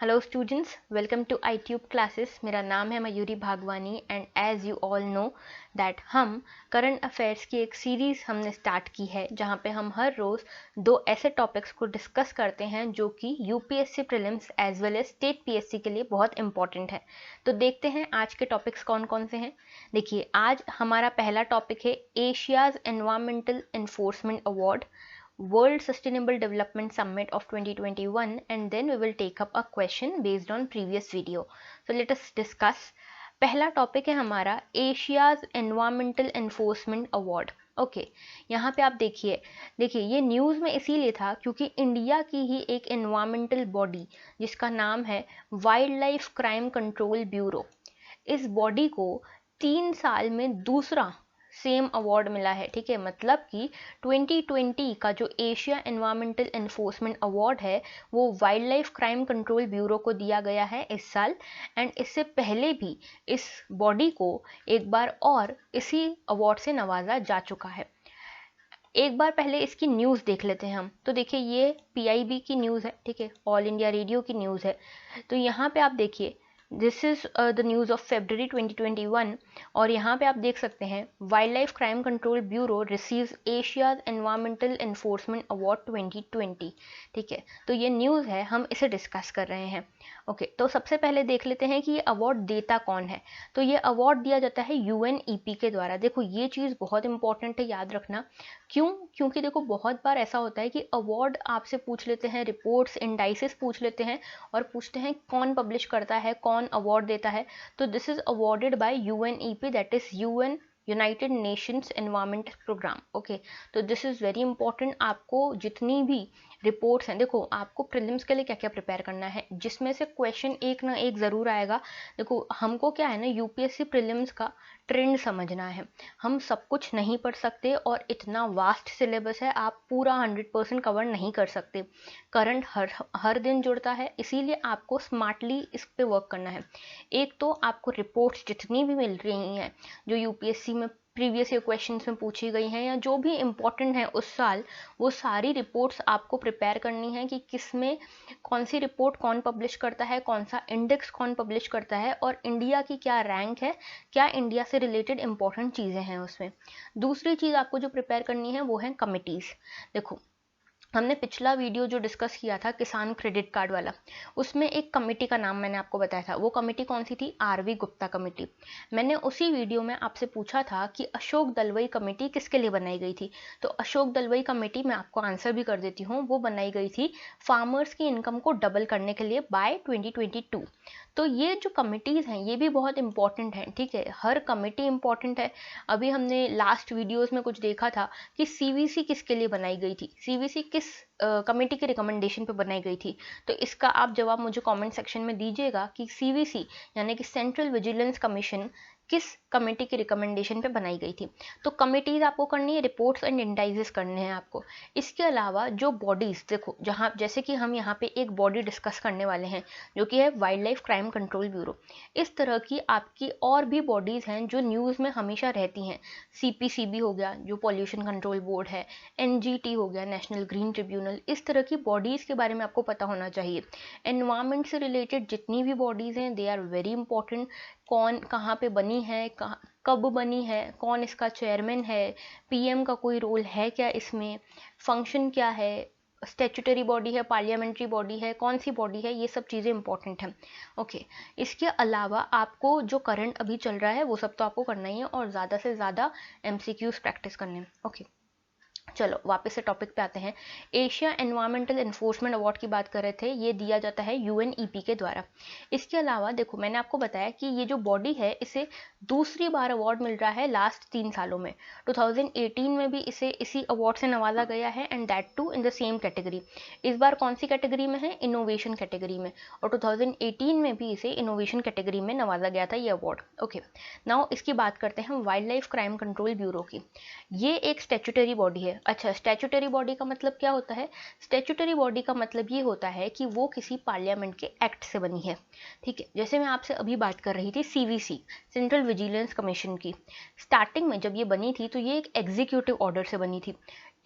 Hello students, welcome to iTube classes. मेरा नाम है Mayuri Bhagwani and as you all know that हम करंट अफेयर्स की एक सीरीज़ हमने स्टार्ट की है जहां पे हम हर रोज़ दो ऐसे टॉपिक्स को डिस्कस करते हैं जो कि UPSC prelims as well as state PSC के लिए बहुत इंपॉर्टेंट है। तो देखते हैं आज के टॉपिक्स कौन कौन से हैं। देखिए, आज हमारा पहला टॉपिक है Asia's environmental enforcement award, World Sustainable Development Summit of 2021, and then we will take up a question based on previous video. So let us discuss. पहला टॉपिक है हमारा Asia's environmental enforcement award. Okay, यहाँ पे आप देखिए ये news में इसीलिए था क्योंकि इंडिया की ही एक एनवायरमेंटल बॉडी जिसका नाम है wild life crime control bureau, इस बॉडी को 3 साल में दूसरा सेम अवार्ड मिला है। ठीक है, मतलब कि 2020 का जो एशिया एनवायरमेंटल एनफोर्समेंट अवार्ड है वो wild life crime control bureau को दिया गया है इस साल। एंड इससे पहले भी इस बॉडी को एक बार और इसी अवार्ड से नवाजा जा चुका है। एक बार पहले इसकी न्यूज़ देख लेते हैं हम। तो देखिए, ये पीआईबी की न्यूज़ है, ठीक है, ऑल इंडिया रेडियो की न्यूज़ है। तो यहाँ पे आप देखिए, this is the news of February 2021, और यहाँ पे आप देख सकते हैं wild life crime control bureau receives Asia's environmental enforcement award 2020। ठीक है, तो ये न्यूज़ है, हम इसे डिस्कस कर रहे हैं। ओके, तो सबसे पहले देख लेते हैं कि ये अवार्ड देता कौन है। तो ये अवार्ड दिया जाता है यूएनईपी के द्वारा। देखो, ये चीज़ बहुत इंपॉर्टेंट है, याद रखना। क्यों? क्योंकि देखो, बहुत बार ऐसा होता है कि अवार्ड आपसे पूछ लेते हैं, रिपोर्ट्स इंडाइसेस पूछ लेते हैं और पूछते हैं कौन पब्लिश करता है, कौन अवार्ड देता है। तो this is awarded by UNEP, that is UN United Nations Environment Programme. Okay, तो दिस इज़ वेरी इंपॉर्टेंट। आपको जितनी भी रिपोर्ट्स हैं, देखो आपको प्रीलिम्स के लिए क्या क्या प्रिपेयर करना है, जिसमें से क्वेश्चन एक ना एक ज़रूर आएगा। देखो, हमको क्या है ना, यूपीएससी प्रीलिम्स का ट्रेंड समझना है। हम सब कुछ नहीं पढ़ सकते और इतना वास्ट सिलेबस है, आप पूरा 100% कवर नहीं कर सकते। करंट हर दिन जुड़ता है, इसीलिए आपको स्मार्टली इस पे वर्क करना है। एक तो आपको रिपोर्ट्स जितनी भी मिल रही हैं जो यूपीएससी में प्रीवियस ईयर क्वेश्चंस में पूछी गई हैं या जो भी इम्पोर्टेंट है उस साल, वो सारी रिपोर्ट्स आपको प्रिपेयर करनी है कि किस में कौन सी रिपोर्ट कौन पब्लिश करता है, कौन सा इंडेक्स कौन पब्लिश करता है और इंडिया की क्या रैंक है, क्या इंडिया से रिलेटेड इंपॉर्टेंट चीज़ें हैं उसमें। दूसरी चीज़ आपको जो प्रिपेयर करनी है वो है कमिटीज़। देखो, हमने पिछला वीडियो जो डिस्कस किया था किसान क्रेडिट कार्ड वाला, उसमें एक कमेटी का नाम मैंने आपको बताया था। वो कमेटी कौन सी थी? R V Gupta committee. मैंने उसी वीडियो में आपसे पूछा था कि अशोक दलवई कमेटी किसके लिए बनाई गई थी। तो अशोक दलवई कमेटी, मैं आपको आंसर भी कर देती हूँ, वो बनाई गई थी फार्मर्स की इनकम को डबल करने के लिए बाय 2022। तो ये जो कमिटीज़ हैं ये भी बहुत इंपॉर्टेंट हैं। ठीक है, हर कमेटी इंपॉर्टेंट है। अभी हमने लास्ट वीडियोस में कुछ देखा था कि सीवीसी किसके लिए बनाई गई थी, सीवीसी किस कमेटी के रिकमेंडेशन पे बनाई गई थी। तो इसका आप जवाब मुझे कमेंट सेक्शन में दीजिएगा कि सीवीसी यानी कि सेंट्रल विजिलेंस कमीशन किस कमेटी के रिकमेंडेशन पे बनाई गई थी। तो कमेटीज आपको करनी है, रिपोर्ट्स एंड इंडाइजेस करने हैं आपको। इसके अलावा जो बॉडीज, देखो जहाँ जैसे कि हम यहाँ पे एक बॉडी डिस्कस करने वाले हैं जो कि है wild life crime control bureau. इस तरह की आपकी और भी बॉडीज हैं जो न्यूज़ में हमेशा रहती हैं। सीपीसीबी हो गया जो पॉल्यूशन कंट्रोल बोर्ड है, एनजीटी हो गया नेशनल ग्रीन ट्रिब्यूनल। इस तरह की बॉडीज़ के बारे में आपको पता होना चाहिए। एनवायरमेंट से रिलेटेड जितनी भी बॉडीज़ हैं दे आर वेरी इंपॉर्टेंट। कौन कहाँ पे बनी है, कब बनी है, कौन इसका चेयरमैन है, पीएम का कोई रोल है क्या इसमें, फंक्शन क्या है, स्टैट्यूटरी बॉडी है, पार्लियामेंट्री बॉडी है, कौन सी बॉडी है, ये सब चीज़ें इंपॉर्टेंट हैं। ओके, इसके अलावा आपको जो करंट अभी चल रहा है वो सब तो आपको करना ही है और ज़्यादा से ज़्यादा एमसीक्यूज़ प्रैक्टिस करने हैं। ओके, चलो वापस से टॉपिक पे आते हैं। एशिया एनवायरमेंटल एनफोर्समेंट अवार्ड की बात कर रहे थे, ये दिया जाता है यूएनईपी के द्वारा। इसके अलावा देखो, मैंने आपको बताया कि ये जो बॉडी है इसे दूसरी बार अवार्ड मिल रहा है लास्ट 3 सालों में। 2018 में भी इसे इसी अवार्ड से नवाजा गया है and that too in the same category. इस बार कौन सी कैटेगरी में है? इनोवेशन कैटेगरी में। और 2018 में भी इसे इनोवेशन कैटेगरी में नवाजा गया था ये अवार्ड। ओके, नाउ इसकी बात करते हैं wild life crime control bureau की। ये एक स्टैट्यूटरी बॉडी है। अच्छा, स्टैट्यूटरी बॉडी का मतलब क्या होता है? स्टैट्यूटरी बॉडी का मतलब ये होता है कि वो किसी पार्लियामेंट के एक्ट से बनी है, ठीक है। जैसे मैं आपसे अभी बात कर रही थी सीवीसी, सेंट्रल विजिलेंस कमीशन की। स्टार्टिंग में जब ये बनी थी तो ये एक एग्जीक्यूटिव ऑर्डर से बनी थी।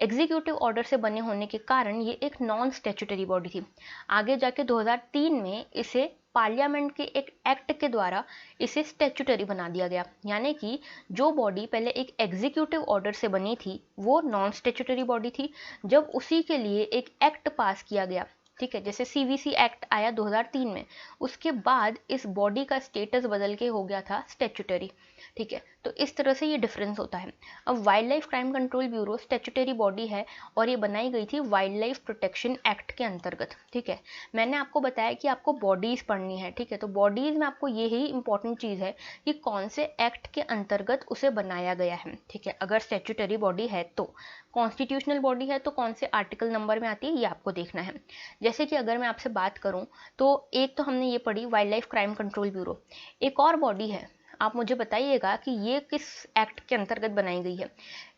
एग्जीक्यूटिव ऑर्डर से बने होने के कारण ये एक नॉन स्टैट्यूटरी बॉडी थी। आगे जाके 2003 में इसे पार्लियामेंट के एक एक्ट के द्वारा इसे स्टैट्यूटरी बना दिया गया, यानी कि जो बॉडी पहले एक एग्जीक्यूटिव ऑर्डर से बनी थी वो नॉन स्टैट्यूटरी बॉडी थी। जब उसी के लिए एक एक्ट पास किया गया, ठीक है, जैसे सीवीसी एक्ट आया 2003 में, उसके बाद इस बॉडी का स्टेटस बदल के हो गया था स्टैट्यूटरी, ठीक है। तो इस तरह से ये डिफरेंस होता है। अब wild life crime control bureau statutory body है और ये बनाई गई थी वाइल्ड लाइफ प्रोटेक्शन एक्ट के अंतर्गत, ठीक है। मैंने आपको बताया कि आपको बॉडीज पढ़नी है, ठीक है, तो बॉडीज में आपको यही इंपॉर्टेंट चीज़ है कि कौन से एक्ट के अंतर्गत उसे बनाया गया है, ठीक है। अगर स्टैट्यूटरी बॉडी है तो, कॉन्स्टिट्यूशनल बॉडी है तो कौन से आर्टिकल नंबर में आती है ये आपको देखना है। जैसे कि अगर मैं आपसे बात करूं तो एक तो हमने ये पढ़ी wild life crime control bureau, एक और बॉडी है, आप मुझे बताइएगा कि ये किस एक्ट के अंतर्गत बनाई गई है।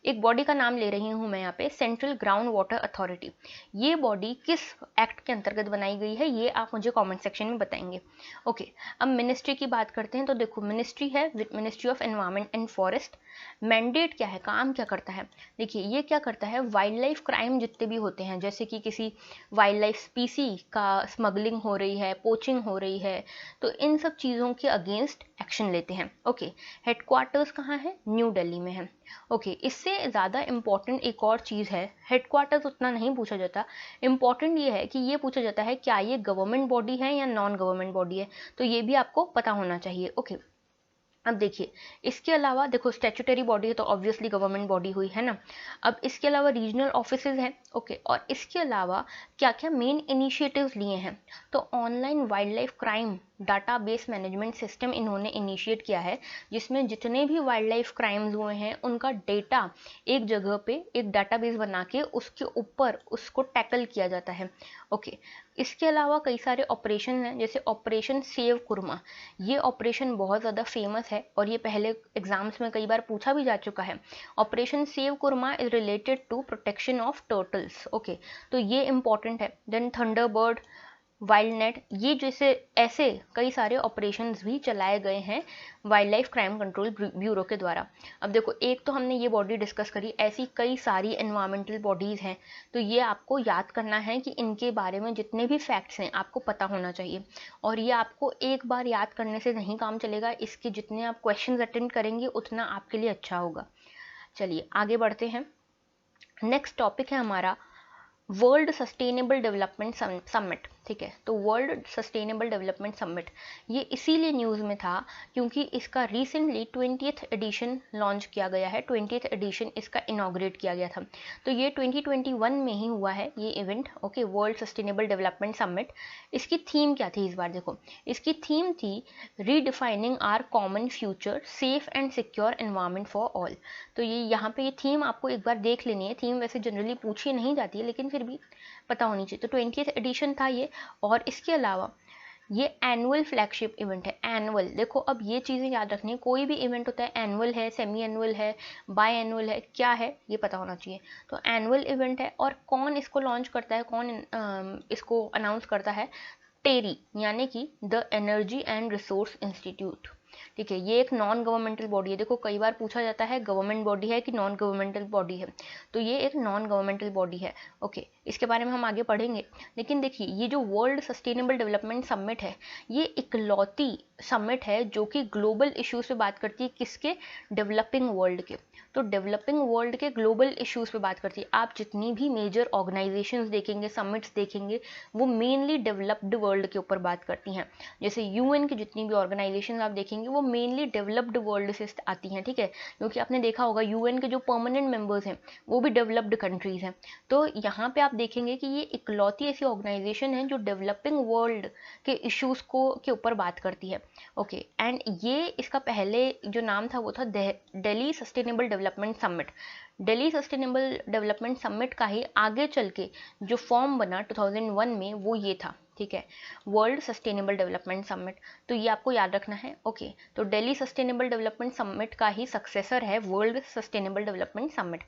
एक बॉडी का नाम ले रही हूं मैं यहाँ पे, सेंट्रल ग्राउंड वाटर अथॉरिटी। ये बॉडी किस एक्ट के अंतर्गत बनाई गई है ये आप मुझे कमेंट सेक्शन में बताएंगे। ओके, अब मिनिस्ट्री की बात करते हैं तो देखो, मिनिस्ट्री है ministry of environment and forest. Mandate क्या है, काम क्या करता है? देखिए ये क्या करता है, वाइल्ड लाइफ क्राइम जितने भी होते हैं, जैसे कि किसी वाइल्ड लाइफ स्पीसी का स्मगलिंग हो रही है, पोचिंग हो रही है, तो इन सब चीज़ों के अगेंस्ट एक्शन लेते हैं। ओके, हेडक्वार्टर्स कहाँ है? न्यू दिल्ली में है। ओके, इससे ज़्यादा इम्पॉर्टेंट एक और चीज़ है, हेडक्वार्टर्स उतना नहीं पूछा जाता, इम्पॉर्टेंट ये है कि ये पूछा जाता है क्या ये गवर्नमेंट बॉडी है या नॉन गवर्नमेंट बॉडी है, तो ये भी आपको पता होना चाहिए। ओके, अब देखिए इसके अलावा देखो, स्टैट्यूटरी बॉडी है तो ऑब्वियसली गवर्नमेंट बॉडी हुई है ना। अब इसके अलावा रीजनल ऑफिसेज हैं, ओके, और इसके अलावा क्या क्या मेन इनिशिएटिव्स लिए हैं, तो online wild life crime database management system इन्होंने इनिशिएट किया है, जिसमें जितने भी वाइल्ड लाइफ क्राइम्स हुए हैं उनका डेटा एक जगह पे एक डाटाबेस बना के उसके ऊपर उसको टैकल किया जाता है। ओके, इसके अलावा कई सारे ऑपरेशन हैं, जैसे ऑपरेशन सेव कुरमा। ये ऑपरेशन बहुत ज़्यादा फेमस है और ये पहले एग्जाम्स में कई बार पूछा भी जा चुका है। Operation Save Kurma is related to protection of turtles. Okay, तो ये इंपॉर्टेंट है। देन थंडरबर्ड, वाइल्ड नेट, ये जैसे ऐसे कई सारे ऑपरेशंस भी चलाए गए हैं wild life crime control bureau के द्वारा। अब देखो, एक तो हमने ये बॉडी डिस्कस करी, ऐसी कई सारी एनवायरमेंटल बॉडीज़ हैं, तो ये आपको याद करना है कि इनके बारे में जितने भी फैक्ट्स हैं आपको पता होना चाहिए। और ये आपको एक बार याद करने से नहीं काम चलेगा, इसके जितने आप क्वेश्चन अटेंड करेंगे उतना आपके लिए अच्छा होगा। चलिए आगे बढ़ते हैं। नेक्स्ट टॉपिक है हमारा वर्ल्ड सस्टेनेबल डेवलपमेंट समिट, ठीक है। तो वर्ल्ड सस्टेनेबल डेवलपमेंट समिट ये इसीलिए न्यूज़ में था क्योंकि इसका रिसेंटली 20th एडिशन लॉन्च किया गया है, 20th एडिशन इसका इनॉग्रेट किया गया था। तो ये 2021 में ही हुआ है ये event. Okay, World Sustainable Development Summit. इसकी थीम क्या थी इस बार? देखो, इसकी थीम थी redefining our common future, safe and secure environment for all. तो ये यहाँ पे ये थीम आपको एक बार देख लेनी है। थीम वैसे जनरली पूछी नहीं जाती है लेकिन फिर भी पता होनी चाहिए। तो 20th एडिशन था ये। और इसके अलावा ये एनुअल फ्लैगशिप इवेंट है। एनुअल, देखो अब ये चीज़ें याद रखनी है, कोई भी इवेंट होता है एनुअल है, सेमी एनुअल है, बाय एनुअल है, क्या है ये पता होना चाहिए। तो एनुअल इवेंट है और कौन इसको लॉन्च करता है, कौन इसको अनाउंस करता है? टेरी, यानी कि the energy and resource institute, ठीक है। ये एक नॉन गवर्नमेंटल बॉडी है। देखो कई बार पूछा जाता है गवर्नमेंट बॉडी है कि नॉन गवर्नमेंटल बॉडी है, तो ये एक नॉन गवर्नमेंटल बॉडी है। ओके, इसके बारे में हम आगे पढ़ेंगे। लेकिन देखिए, ये जो वर्ल्ड सस्टेनेबल डेवलपमेंट समिट है ये इकलौती समिट है जो कि ग्लोबल इश्यूज पे बात करती है। किसके? डेवलपिंग वर्ल्ड के। तो डेवलपिंग वर्ल्ड के ग्लोबल इश्यूज पे बात करती है। आप जितनी भी मेजर ऑर्गेनाइजेशंस देखेंगे, समिट्स देखेंगे, वो मेनली डेवलप्ड वर्ल्ड के ऊपर बात करती हैं। जैसे यूएन की जितनी भी ऑर्गेनाइजेशन आप देखेंगे वो मेनली डेवलप्ड वर्ल्ड से आती हैं, ठीक है। क्योंकि आपने देखा होगा यूएन के जो परमानेंट मेंबर्स हैं वो भी डेवलप्ड कंट्रीज हैं। तो यहाँ पे आप देखेंगे कि ये इकलौती ऐसी ऑर्गेनाइजेशन है जो डेवलपिंग वर्ल्ड के इश्यूज को के ऊपर बात करती है। ओके, एंड ये इसका पहले जो नाम था वो था Delhi sustainable Development summit. Delhi sustainable Development summit का ही आगे चल के जो फॉर्म बना 2001 में वो ये था, ठीक है, वर्ल्ड सस्टेनेबल डेवलपमेंट समिट, तो ये आपको याद रखना है। ओके, तो दिल्ली सस्टेनेबल डेवलपमेंट समिट का ही सक्सेसर है वर्ल्ड सस्टेनेबल डेवलपमेंट समिट।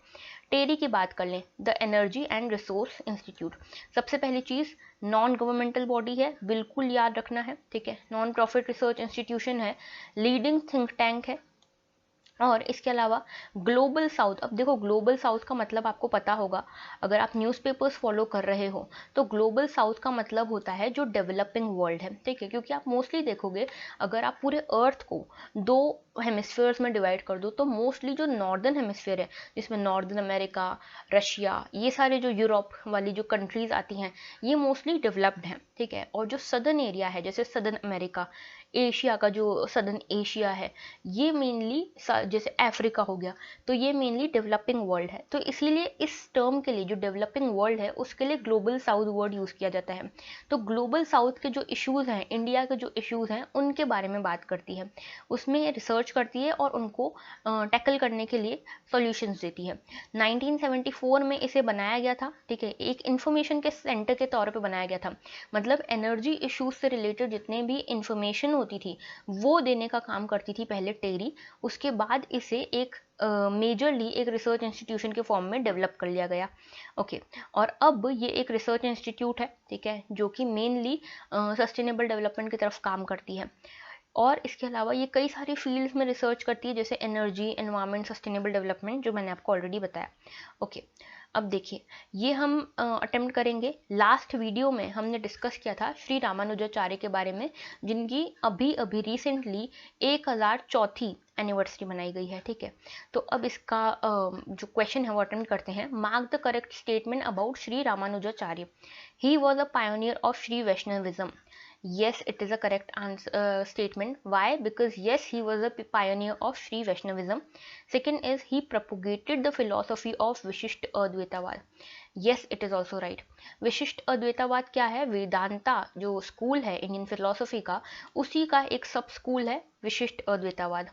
टेरी की बात कर लें, the energy and resource institute, सबसे पहली चीज़ नॉन गवर्नमेंटल बॉडी है, बिल्कुल याद रखना है, ठीक है, नॉन प्रॉफिट रिसर्च इंस्टीट्यूशन है, लीडिंग थिंक टैंक है। और इसके अलावा ग्लोबल साउथ, अब देखो ग्लोबल साउथ का मतलब आपको पता होगा, अगर आप न्यूज़पेपर्स फॉलो कर रहे हो तो ग्लोबल साउथ का मतलब होता है जो डेवलपिंग वर्ल्ड है, ठीक है, क्योंकि आप मोस्टली देखोगे अगर आप पूरे अर्थ को दो हेमिस्फीयर्स में डिवाइड कर दो तो मोस्टली जो नॉर्दर्न हेमिस्फीयर है जिसमें नॉर्दर्न अमेरिका, रशिया, ये सारे जो यूरोप वाली जो कंट्रीज आती हैं ये मोस्टली डेवलप्ड हैं, ठीक है, और जो सदर्न एरिया है जैसे सदर्न अमेरिका, एशिया का जो सदर्न एशिया है, ये मेनली जैसे अफ्रीका हो गया, तो ये मेनली डेवलपिंग वर्ल्ड है। तो इसीलिए इस टर्म के लिए जो डेवलपिंग वर्ल्ड है उसके लिए ग्लोबल साउथ वर्ड यूज़ किया जाता है। तो ग्लोबल साउथ के जो इश्यूज़ हैं, इंडिया के जो इश्यूज़ हैं उनके बारे में बात करती है, उसमें रिसर्च करती है और उनको टैकल करने के लिए सॉल्यूशंस देती है। 1974 में इसे बनाया गया था, ठीक है, एक इंफॉर्मेशन के सेंटर के तौर पे बनाया गया था, मतलब एनर्जी इश्यूज से रिलेटेड जितने भी इंफॉर्मेशन होती थी वो देने का काम करती थी पहले टेरी, उसके बाद इसे एक मेजरली एक रिसर्च इंस्टीट्यूशन के फॉर्म में डेवलप कर लिया गया। ओके, और अब ये एक रिसर्च इंस्टीट्यूट है, ठीक है, जो कि मेनली सस्टेनेबल डेवलपमेंट की तरफ काम करती है। और इसके अलावा ये कई सारी फील्ड्स में रिसर्च करती है जैसे एनर्जी, एनवायरनमेंट, सस्टेनेबल डेवलपमेंट, जो मैंने आपको ऑलरेडी बताया। ओके, अब देखिए ये हम अटेम्प्ट करेंगे। लास्ट वीडियो में हमने डिस्कस किया था श्री रामानुजाचार्य के बारे में, जिनकी अभी अभी रिसेंटली 1004वीं एनिवर्सरी मनाई गई है, ठीक है। तो अब इसका जो क्वेश्चन है वो अटेम्प्ट करते हैं। Mark the correct statement about Shri Ramanujacharya. He was a pioneer of Shri Vaishnavism. Yes, it is a correct answer statement. Why? Because yes, he was a pioneer of Sri Vaishnavism. Second is he propagated the philosophy of Vishishta Advaitavad. Yes, it is also right. विशिष्ट अद्वैतावाद क्या है? वेदांता जो school है Indian philosophy का, उसी का एक सब स्कूल है विशिष्ट अद्वैतावाद।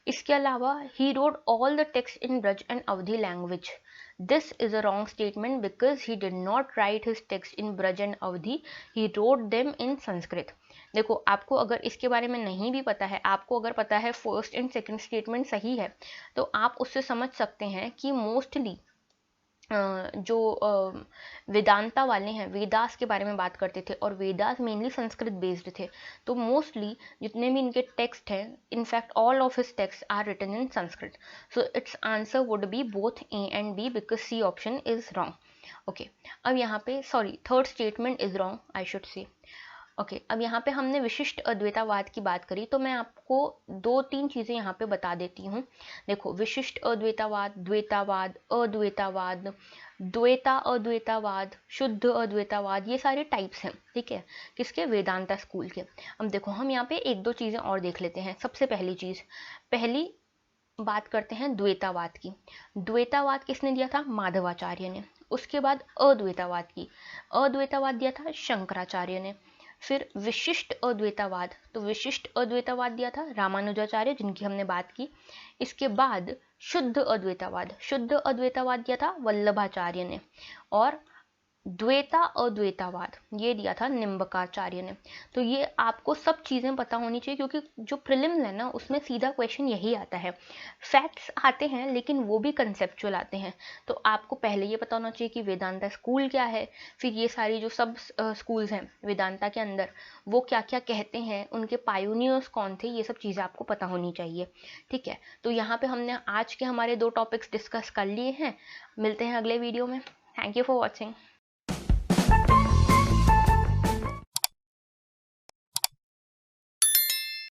इसके अलावा he wrote all the text in Braj and Avadhi language. This is a wrong statement because he did not write his text in Braj and Avadhi. He wrote them in Sanskrit. देखो आपको अगर इसके बारे में नहीं भी पता है, आपको अगर पता है फर्स्ट एंड सेकंड स्टेटमेंट सही है, तो आप उससे समझ सकते हैं कि मोस्टली जो वेदांता वाले हैं वेदास के बारे में बात करते थे और वेदास मेनली संस्कृत बेस्ड थे, तो मोस्टली जितने भी इनके टेक्स्ट हैं, in fact all of his texts are written in Sanskrit. So it's answer would be both A and B because C option is wrong. Okay, अब यहाँ पे sorry third statement is wrong I should say. Okay, अब यहाँ पे हमने विशिष्ट अद्वैतावाद की बात करी, तो मैं आपको दो तीन चीज़ें यहाँ पे बता देती हूँ। देखो विशिष्ट अद्वैतावाद, द्वैतावाद, अद्वैतावाद, द्वैता अद्वैतावाद, शुद्ध अद्वैतावाद, ये सारे टाइप्स हैं, ठीक है, किसके? वेदांता स्कूल के। अब देखो हम यहाँ पे एक दो चीज़ें और देख लेते हैं। सबसे पहली चीज़, पहली बात करते हैं द्वैतावाद की। द्वैतावाद किसने दिया था? माधवाचार्य ने। उसके बाद अद्वैतावाद की, अद्वैतावाद दिया था शंकराचार्य ने। फिर विशिष्ट अद्वैतावाद, तो विशिष्ट अद्वैतावाद दिया था रामानुजाचार्य, जिनकी हमने बात की। इसके बाद शुद्ध अद्वैतावाद, शुद्ध अद्वैतावाद दिया था वल्लभाचार्य ने। और द्वैता अद्वैतावाद ये दिया था निम्बकाचार्य ने। तो ये आपको सब चीज़ें पता होनी चाहिए, क्योंकि जो प्रीलिम्स है ना उसमें सीधा क्वेश्चन यही आता है। फैक्ट्स आते हैं लेकिन वो भी कंसेप्चुअल आते हैं। तो आपको पहले ये पता होना चाहिए कि वेदांता स्कूल क्या है, फिर ये सारी जो सब स्कूल्स हैं वेदांता के अंदर वो क्या क्या कहते हैं, उनके पायोनियर्स कौन थे, ये सब चीज़ें आपको पता होनी चाहिए, ठीक है। तो यहाँ पे हमने आज के हमारे दो टॉपिक्स डिस्कस कर लिए हैं। मिलते हैं अगले वीडियो में। Thank you for watching.